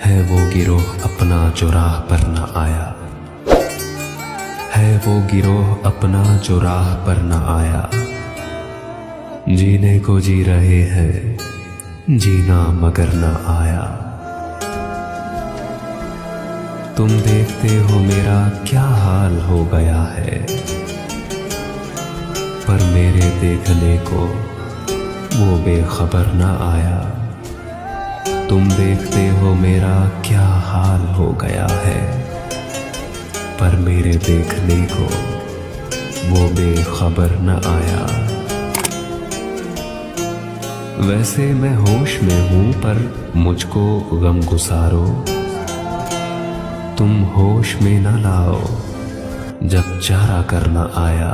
है वो गिरोह अपना जो राह पर न आया, है वो गिरोह अपना जो राह पर न आया। जीने को जी रहे हैं, जीना मगर न आया। तुम देखते हो मेरा क्या हाल हो गया है, पर मेरे देखने को वो बेखबर न आया। तुम देखते हो मेरा क्या हाल हो गया है, पर मेरे देखने को वो बेखबर न आया। वैसे मैं होश में हूं पर मुझको गम गुसारो, तुम होश में न लाओ जब चारा करना आया।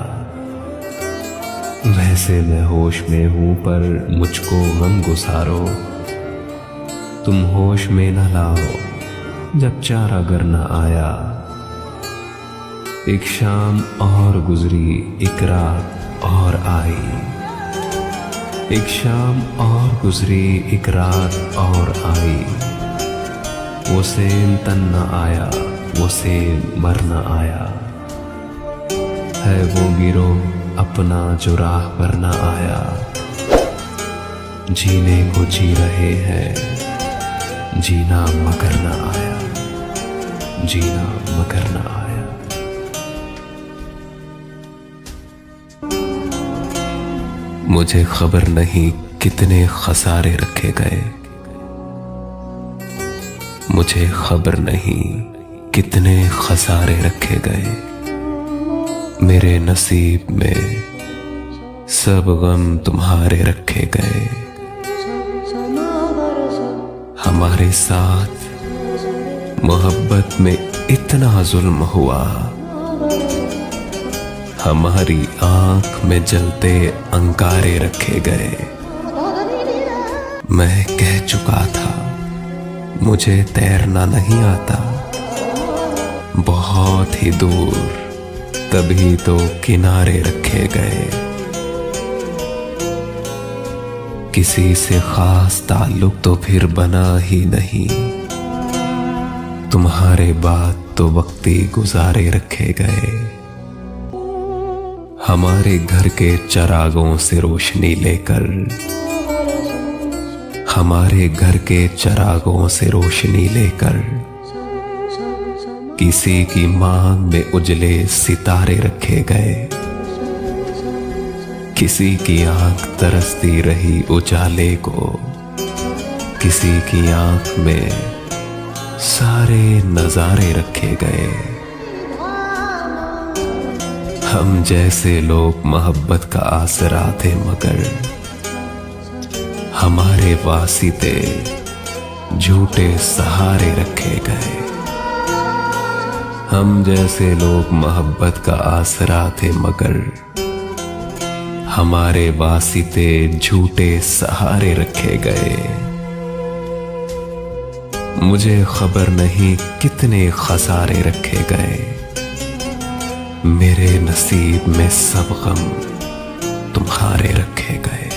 वैसे मैं होश में हूं पर मुझको गम गुसारो, तुम होश में न लाओ जब चारा करना आया। एक शाम और गुजरी, एक रात और आई, एक शाम और गुजरी, एक रात और आई। वो सेम तन न आया, वो सेम मर न आया। है वो गिरोह अपना जो राह पर न आया। जीने को जी रहे हैं, जीना मगर न आया, जीना मगर न आया। मुझे खबर नहीं कितने खसारे रखे गए, मुझे खबर नहीं कितने खसारे रखे गए। मेरे नसीब में सब गम तुम्हारे रखे गए। हमारे साथ मोहब्बत में इतना जुल्म हुआ, हमारी आंख में जलते अंगारे रखे गए। मैं कह चुका था मुझे तैरना नहीं आता, बहुत ही दूर तभी तो किनारे रखे गए। किसी से खास ताल्लुक तो फिर बना ही नहीं, तुम्हारे बाद तो वक्ती गुजारे रखे गए। हमारे घर के चरागों से रोशनी लेकर, हमारे घर के चरागों से रोशनी लेकर, किसी की मांग में उजले सितारे रखे गए। किसी की आंख तरसती रही उजाले को, किसी की आंख में सारे नजारे रखे गए। हम जैसे लोग मोहब्बत का आसरा थे, मगर हमारे वास्ते झूठे सहारे रखे गए। हम जैसे लोग मोहब्बत का आसरा थे, मगर हमारे वास्ते झूठे सहारे रखे गए। मुझे खबर नहीं कितने खसारे रखे गए। मेरे नसीब में सब गम तुम्हारे रखे गए।